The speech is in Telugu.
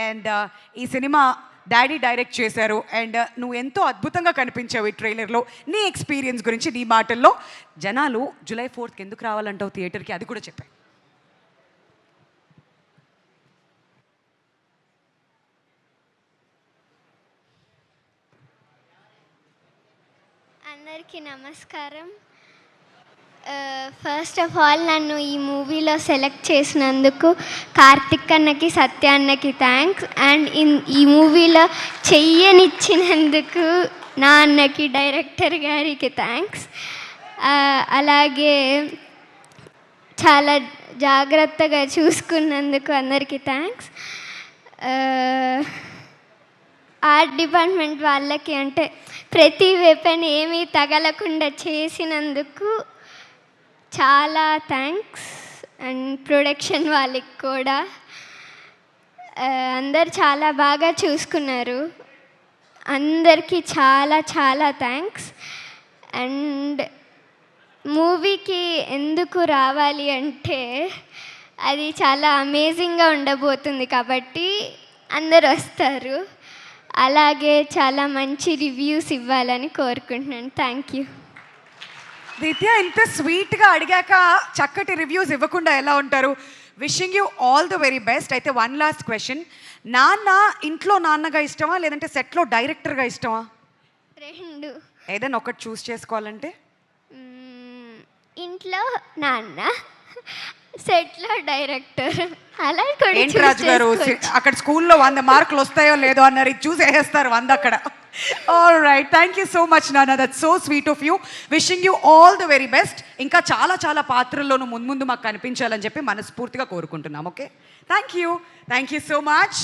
అండ్ ఈ సినిమా డాడీ డైరెక్ట్ చేశారు అండ్ నువ్వు ఎంతో అద్భుతంగా కనిపించావు ఈ ట్రైలర్లో. నీ ఎక్స్పీరియన్స్ గురించి నీ మాటల్లో జనాలు July 4th ఎందుకు రావాలంటావు థియేటర్కి, అది కూడా చెప్పాయి. అందరికీ నమస్కారం. ఫస్ట్ ఆఫ్ ఆల్ నన్ను ఈ మూవీలో సెలెక్ట్ చేసినందుకు కార్తిక్ అన్నకి, సత్య అన్నకి థ్యాంక్స్. అండ్ ఈ మూవీలో చెయ్యనిచ్చినందుకు నా అన్నకి, డైరెక్టర్ గారికి థ్యాంక్స్. అలాగే చాలా జాగ్రత్తగా చూసుకున్నందుకు అందరికీ థ్యాంక్స్. ఆర్ట్ డిపార్ట్మెంట్ వాళ్ళకి, అంటే ప్రతి వెపన్ ఏమీ తగలకుండా చేసినందుకు చాలా థ్యాంక్స్. అండ్ ప్రొడక్షన్ వాళ్ళకి కూడా అందరు చాలా బాగా చూసుకున్నారు. అందరికీ చాలా చాలా థ్యాంక్స్. అండ్ మూవీకి ఎందుకు రావాలి అంటే అది చాలా అమేజింగ్గా ఉండబోతుంది కాబట్టి అందరు వస్తారు. అలాగే చాలా మంచి రివ్యూస్ ఇవ్వాలని కోరుకుంటున్నాను. Thank you. దిత్య, ఇంత స్వీట్గా అడిగాక చక్కటి రివ్యూస్ ఇవ్వకుండా ఎలా ఉంటారు? Wishing you all the very best. అయితే వన్ లాస్ట్ క్వశ్చన్, నాన్న ఇంట్లో నాన్నగా ఇష్టమా లేదంటే సెట్లో డైరెక్టర్గా ఇష్టమా? రెండు. ఏదైనా ఒకటి చూస్ చేసుకోవాలంటే? ఇంట్లో నాన్న, సెట్లో డైరెక్టర్. అలా ఏంటి రాజు గారు, అక్కడ స్కూల్లో 100 మార్కులు వస్తాయో లేదో అన్నారు, ఇది చూసి వేస్తారు 100 అక్కడ. All right, thank you so much నాన్న, that's so sweet of you. Wishing you all the very best. ఇంకా చాలా చాలా పాత్రల్లోనూ ముందు మాకు కనిపించాలని చెప్పి మనస్ఫూర్తిగా కోరుకుంటున్నాం. Okay, thank you so much.